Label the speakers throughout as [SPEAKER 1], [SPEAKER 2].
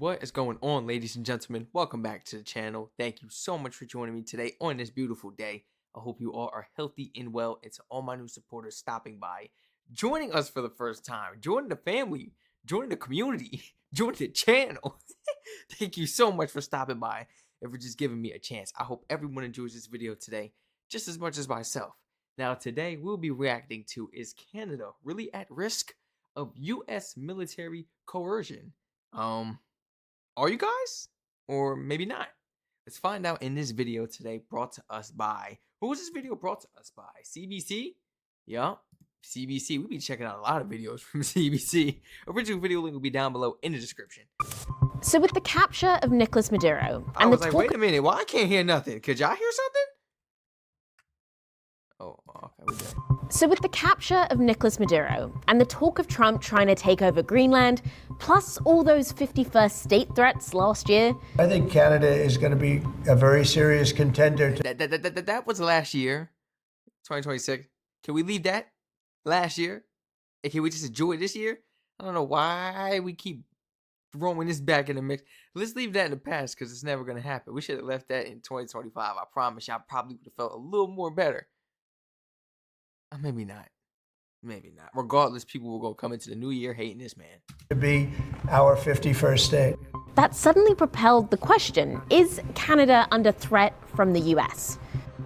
[SPEAKER 1] What is going on, ladies and gentlemen? Welcome back to the channel. Thank you so much for joining me today on this beautiful day. I hope you all are healthy and well. And to all my new supporters stopping by, joining us for the first time, joining the family, joining the community, joining the channel. Thank you so much for stopping by and for just giving me a chance. I hope everyone enjoys this video today just as much as myself. Now, today we'll be reacting to, is Canada really at risk of U.S. military coercion? Are you guys? Or maybe not. Let's find out in this video today, brought to us by, who was this video brought to us by? CBC? Yeah, CBC. We'll be checking out a lot of videos from CBC. Original video link will be down below in the description.
[SPEAKER 2] So with the capture of Nicolas Maduro
[SPEAKER 1] I
[SPEAKER 2] and
[SPEAKER 1] was
[SPEAKER 2] the
[SPEAKER 1] like,
[SPEAKER 2] talk
[SPEAKER 1] wait a minute, why I can't hear nothing? Could y'all hear something? Oh, okay, we good.
[SPEAKER 2] So with the capture of Nicolas Maduro and the talk of Trump trying to take over Greenland, plus all those 51st state threats last year,
[SPEAKER 3] I think Canada is going to be a very serious contender.
[SPEAKER 1] That was last year, 2026. Can we leave that last year? And can we just enjoy this year? I don't know why we keep throwing this back in the mix. Let's leave that in the past because it's never going to happen. We should have left that in 2025. I promise you, I probably would have felt a little more better. Maybe not. Maybe not. Regardless, people will go come into the new year hating this man.
[SPEAKER 3] To be our 51st state.
[SPEAKER 2] that suddenly propelled the question, is Canada under threat from the US?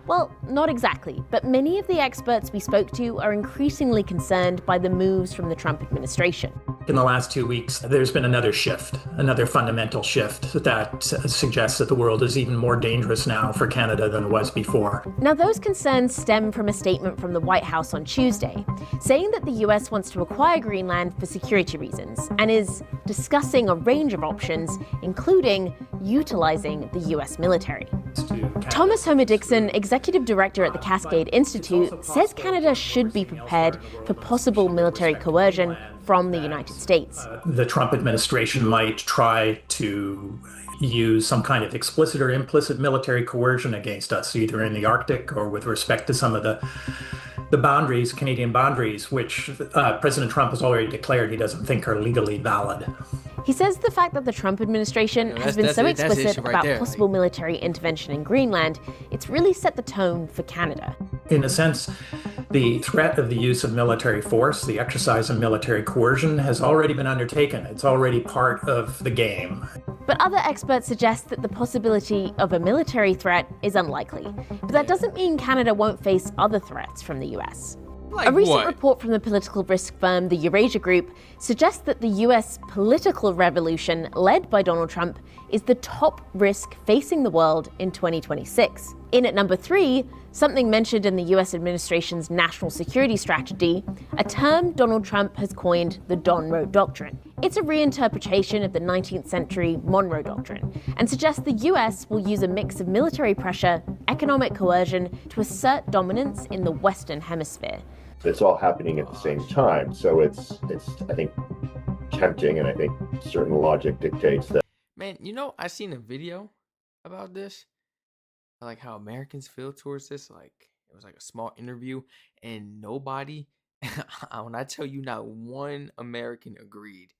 [SPEAKER 2] Well, not exactly, but many of the experts we spoke to are increasingly concerned by the moves from the Trump administration.
[SPEAKER 4] In the last 2 weeks, there's been another shift, another fundamental shift that suggests that the world is even more dangerous now for Canada than it was before.
[SPEAKER 2] Now, those concerns stem from a statement from the White House on Tuesday, saying that the US wants to acquire Greenland for security reasons and is discussing a range of options, including utilizing the US military. Thomas Homer Dixon, executive director at the Cascade Institute, says Canada should be prepared for possible military coercion from the United States.
[SPEAKER 4] The Trump administration might try to use some kind of explicit or implicit military coercion against us, either in the Arctic or with respect to some of the boundaries, Canadian boundaries, which President Trump has already declared he doesn't think are legally valid.
[SPEAKER 2] He says the fact that the Trump administration has been so explicit about possible military intervention in Greenland, it's really set the tone for Canada.
[SPEAKER 4] In a sense, the threat of the use of military force, the exercise of military coercion, has already been undertaken. It's already part of the game.
[SPEAKER 2] But other experts suggest that the possibility of a military threat is unlikely. But that doesn't mean Canada won't face other threats from the US.
[SPEAKER 1] Like
[SPEAKER 2] a recent
[SPEAKER 1] what?
[SPEAKER 2] report from the political risk firm, the Eurasia Group, suggests that the US political revolution led by Donald Trump is the top risk facing the world in 2026. In at number 3, something mentioned in the US administration's national security strategy, a term Donald Trump has coined the Monroe Doctrine. It's a reinterpretation of the 19th century Monroe Doctrine and suggests the US will use a mix of military pressure, economic coercion to assert dominance in the Western Hemisphere.
[SPEAKER 5] It's all happening at the same time, so it's I think tempting, and I think certain logic dictates that.
[SPEAKER 1] Man, you know, I seen a video about this, like how Americans feel towards this. Like, it was like a small interview, and nobody, when I tell you not one American agreed,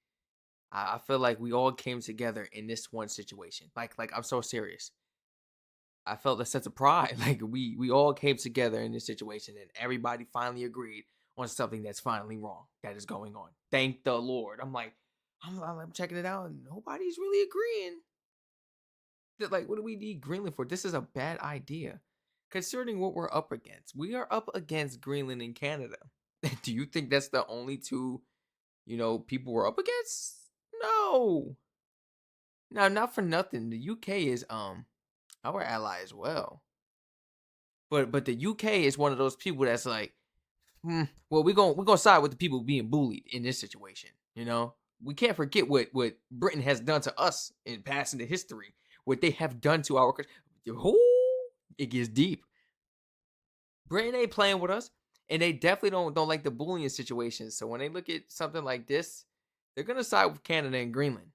[SPEAKER 1] I feel like we all came together in this one situation. Like I'm so serious. I felt a sense of pride. Like we all came together in this situation, and everybody finally agreed on something that's finally wrong that is going on. Thank the Lord. I'm like, I'm checking it out, and nobody's really agreeing. That, like, what do we need Greenland for? This is a bad idea, considering what we're up against. We are up against Greenland and Canada. Do you think that's the only two, people we're up against? No. Now, not for nothing. The UK is our ally as well. But the UK is one of those people that's like, well, we're gonna side with the people being bullied in this situation. We can't forget what Britain has done to us in past into history. What they have done to our country. It gets deep. Britain ain't playing with us, and they definitely don't like the bullying situation. So when they look at something like this, they're gonna side with Canada and Greenland,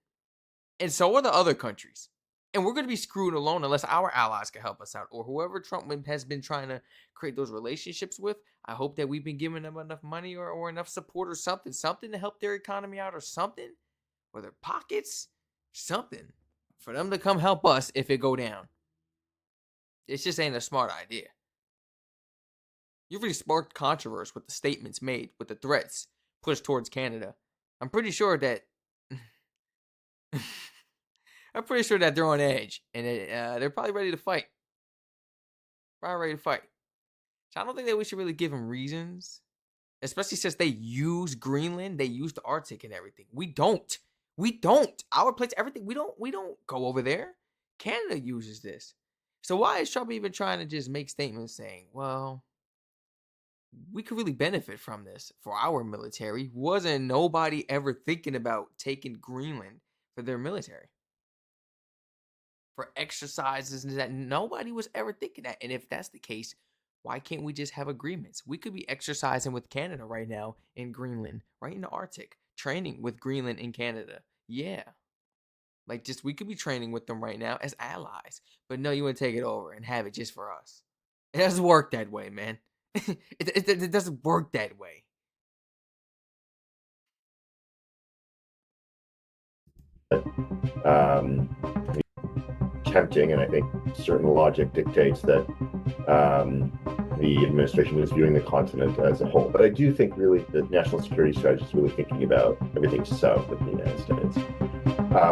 [SPEAKER 1] and so are the other countries. And we're going to be screwed alone unless our allies can help us out, or whoever Trump has been trying to create those relationships with. I hope that we've been giving them enough money or enough support or something to help their economy out or something, or their pockets, something for them to come help us if it go down. It just ain't a smart idea. You've really sparked controversy with the statements made, with the threats pushed towards Canada. I'm pretty sure that I'm pretty sure that they're on edge and they're probably ready to fight. Probably ready to fight. So I don't think that we should really give them reasons, especially since they use Greenland, they use the Arctic and everything. We don't. We don't. Our place, everything. We don't go over there. Canada uses this. So why is Trump even trying to just make statements saying, well, we could really benefit from this for our military? Wasn't nobody ever thinking about taking Greenland for their military? For exercises and that nobody was ever thinking that. And if that's the case, why can't we just have agreements? We could be exercising with Canada right now in Greenland, right in the Arctic, training with Greenland in Canada. Yeah. Like, just we could be training with them right now as allies. But no, you want to take it over and have it just for us. It doesn't work that way, man. It doesn't work that way.
[SPEAKER 5] Um, Tempting, and I think certain logic dictates that the administration is viewing the continent as a whole. But I do think really the national security strategy is really thinking about everything south of the United States.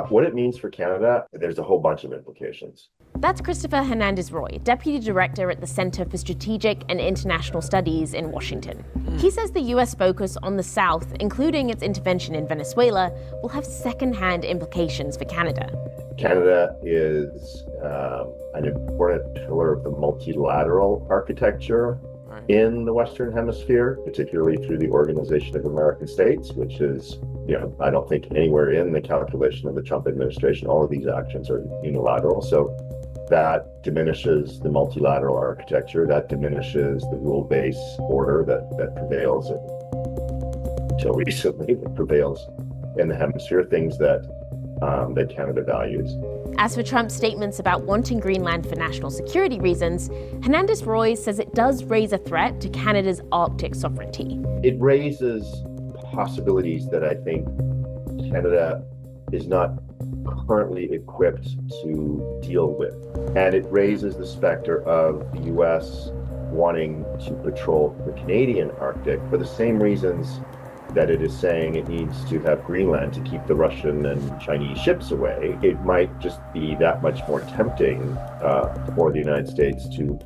[SPEAKER 5] What it means for Canada, there's a whole bunch of implications.
[SPEAKER 2] That's Christopher Hernandez-Roy, Deputy Director at the Center for Strategic and International Studies in Washington. He says the US focus on the South, including its intervention in Venezuela, will have second-hand implications for Canada.
[SPEAKER 5] Canada is an important pillar of the multilateral architecture in the Western Hemisphere, particularly through the Organization of American States, which is, I don't think anywhere in the calculation of the Trump administration, all of these actions are unilateral. So that diminishes the multilateral architecture, that diminishes the rule-based order that prevails, until recently, that prevails in the hemisphere, things that Canada values.
[SPEAKER 2] As for Trump's statements about wanting Greenland for national security reasons, Hernandez-Roy says it does raise a threat to Canada's Arctic sovereignty.
[SPEAKER 5] It raises possibilities that I think Canada is not currently equipped to deal with. And it raises the specter of the US wanting to patrol the Canadian Arctic for the same reasons that it is saying it needs to have Greenland to keep the Russian and Chinese ships away. It might just be that much more tempting for the United States to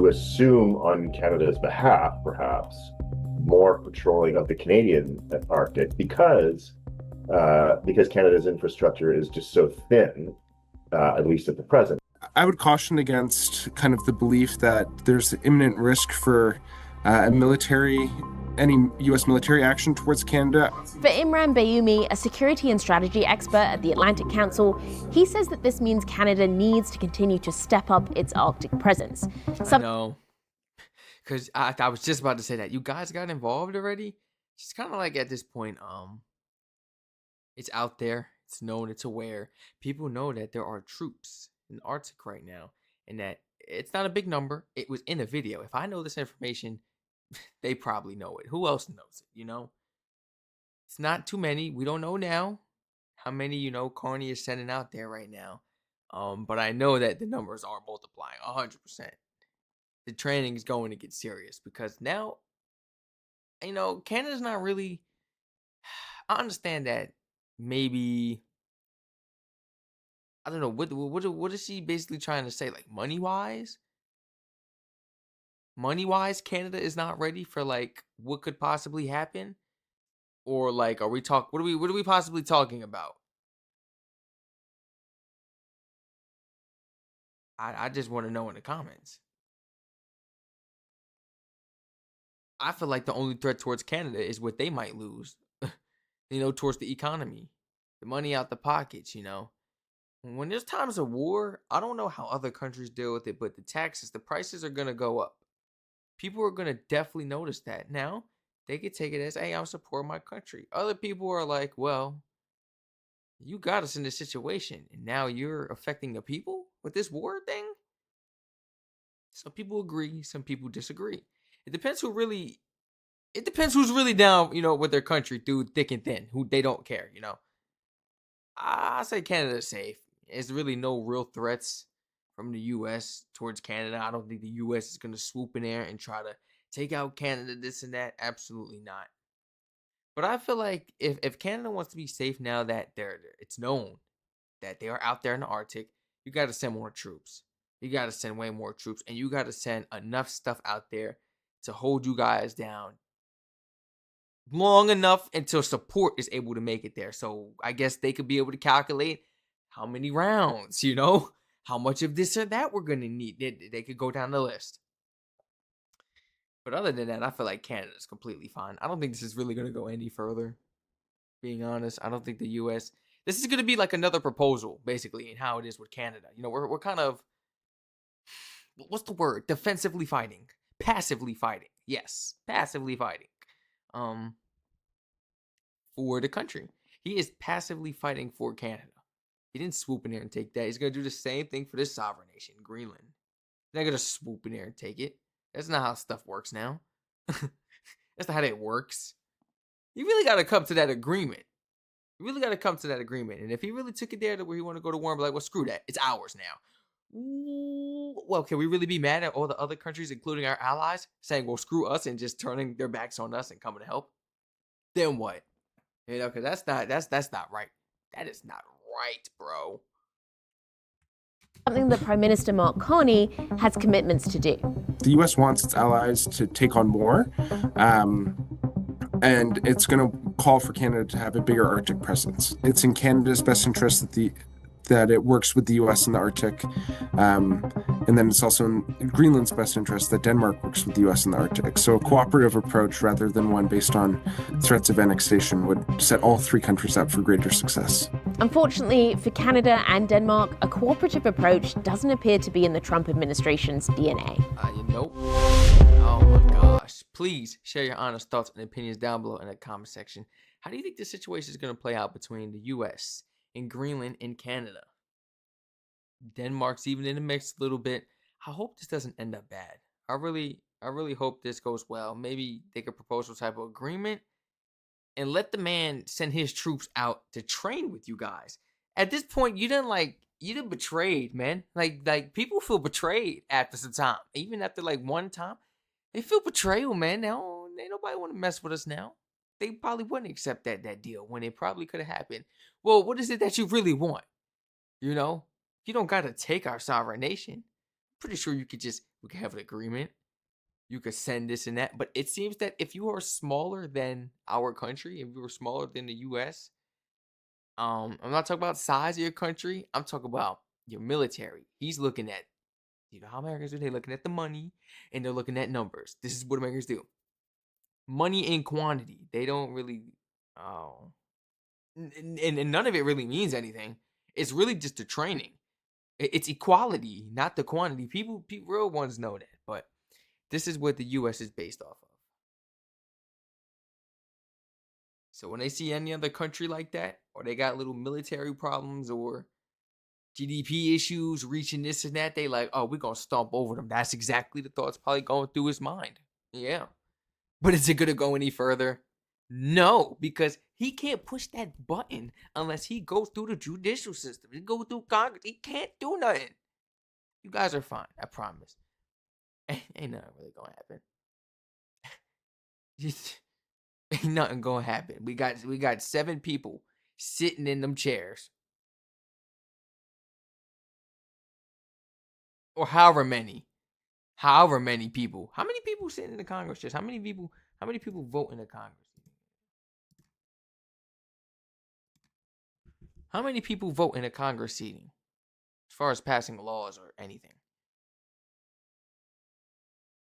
[SPEAKER 5] assume on Canada's behalf, perhaps, more patrolling of the Canadian Arctic because Canada's infrastructure is just so thin, at least at the present.
[SPEAKER 6] I would caution against kind of the belief that there's imminent risk for any U.S. military action towards Canada.
[SPEAKER 2] For Imran Bayoumi, a security and strategy expert at the Atlantic Council, he says that this means Canada needs to continue to step up its Arctic presence.
[SPEAKER 1] I know. Because I was just about to say that. You guys got involved already? It's kind of like at this point, it's out there. It's known. It's aware. People know that there are troops in the Arctic right now. And that it's not a big number. It was in a video. If I know this information, they probably know it. Who else knows it, It's not too many. We don't know now how many, Carney is sending out there right now. But I know that the numbers are multiplying 100%. The training is going to get serious because now, Canada's not really. I understand that maybe. I don't know what is she basically trying to say? Like money wise, Canada is not ready for like what could possibly happen, or like are we what are we possibly talking about? I just want to know in the comments. I feel like the only threat towards Canada is what they might lose, towards the economy, the money out the pockets, When there's times of war, I don't know how other countries deal with it, but the prices are going to go up. People are going to definitely notice that. Now, they could take it as, hey, I'm supporting my country. Other people are like, well, you got us in this situation, and now you're affecting the people with this war thing? Some people agree, some people disagree. It depends who's really down, with their country through thick and thin, who they don't care, I say Canada's safe. There's really no real threats from the U.S. towards Canada. I don't think the U.S. is going to swoop in there and try to take out Canada, this and that. Absolutely not. But I feel like if Canada wants to be safe now that it's known that they are out there in the Arctic, you got to send more troops. You got to send way more troops, and you got to send enough stuff out there to hold you guys down long enough until support is able to make it there. So I guess they could be able to calculate how many rounds, how much of this or that we're going to need. They could go down the list. But other than that, I feel like Canada's completely fine. I don't think this is really going to go any further. Being honest, I don't think the U.S. This is going to be like another proposal, basically, in how it is with Canada. We're kind of, what's the word? Defensively fighting, passively fighting. Yes, passively fighting. For the country, he is passively fighting for Canada. He didn't swoop in there and take that. He's gonna do the same thing for this sovereign nation, Greenland. He's not gonna swoop in there and take it. That's not how stuff works now. That's not how that works. You really gotta come to that agreement. You really gotta come to that agreement. And if he really took it there to where he want to go to war and be like, well, screw that. It's ours now. Ooh, well, can we really be mad at all the other countries, including our allies, saying, well, screw us and just turning their backs on us and coming to help? Then what? Because that's not right. That is not right, bro.
[SPEAKER 2] Something that Prime Minister Mark Carney has commitments to do.
[SPEAKER 6] The U.S. wants its allies to take on more, and it's going to call for Canada to have a bigger Arctic presence. It's in Canada's best interest that it works with the U.S. in the Arctic, and then it's also in Greenland's best interest that Denmark works with the U.S. in the Arctic. So a cooperative approach rather than one based on threats of annexation would set all three countries up for greater success.
[SPEAKER 2] Unfortunately, for Canada and Denmark, a cooperative approach doesn't appear to be in the Trump administration's DNA.
[SPEAKER 1] Nope. Oh my gosh. Please share your honest thoughts and opinions down below in the comment section. How do you think this situation is going to play out between the U.S. and Greenland and Canada? Denmark's even in the mix a little bit. I hope this doesn't end up bad. I really hope this goes well. Maybe they could propose some type of agreement and let the man send his troops out to train with you guys. At this point, you done betrayed, man. Like people feel betrayed after some time. Even after like one time, they feel betrayal, man. Now ain't nobody want to mess with us now. They probably wouldn't accept that deal when it probably could have happened. Well, what is it that you really want? You don't gotta take our sovereign nation. Pretty sure we could have an agreement. You could send this and that. But it seems that if you are smaller than our country, if you are smaller than the US, I'm not talking about size of your country. I'm talking about your military. He's looking at, how Americans do? They're looking at the money and they're looking at numbers. This is what Americans do. Money and quantity. They don't really, and none of it really means anything. It's really just the training. It's equality, not the quantity. People, real ones know that. But this is what the U.S. is based off of. So when they see any other country like that, or they got little military problems or GDP issues, reaching this and that, they like, oh, we're going to stomp over them. That's exactly the thoughts probably going through his mind. Yeah. But is it going to go any further? No, because he can't push that button unless he goes through the judicial system. He goes through Congress. He can't do nothing. You guys are fine. I promise. Ain't nothing really going to happen. Ain't nothing going to happen. We got 7 people sitting in them chairs. Or however many people. How many people sit in the Congress chairs? How many people vote in the Congress? How many people vote in a Congress seating as far as passing laws or anything?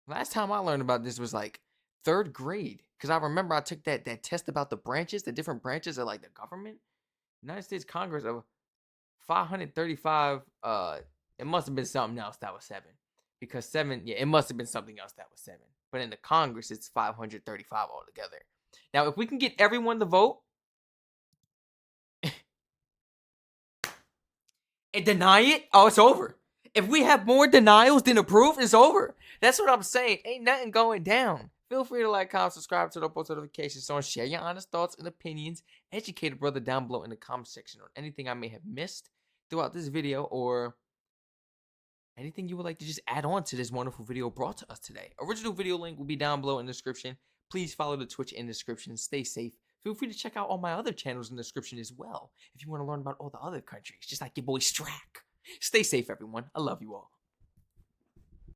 [SPEAKER 1] Last time I learned about this was like 3rd grade. Because I remember I took that test about the branches, the different branches of like the government. United States Congress of 535, it must have been something else that was 7. Because 7, yeah, it must have been something else that was 7. But in the Congress, it's 535 altogether. Now, if we can get everyone to vote, and deny it, oh, it's over. If we have more denials than approve, it's over. That's what I'm saying. Ain't nothing going down. Feel free to like, comment, subscribe to the post notifications on, share your honest thoughts and opinions, educate a brother down below in the comment section on anything I may have missed throughout this video, or anything you would like to just add on to this wonderful video brought to us today. Original video link will be down below in the description. Please follow the Twitch in the description. Stay safe. Feel free to check out all my other channels in the description as well if you want to learn about all the other countries, just like your boy Strac. Stay safe, everyone. I love you all.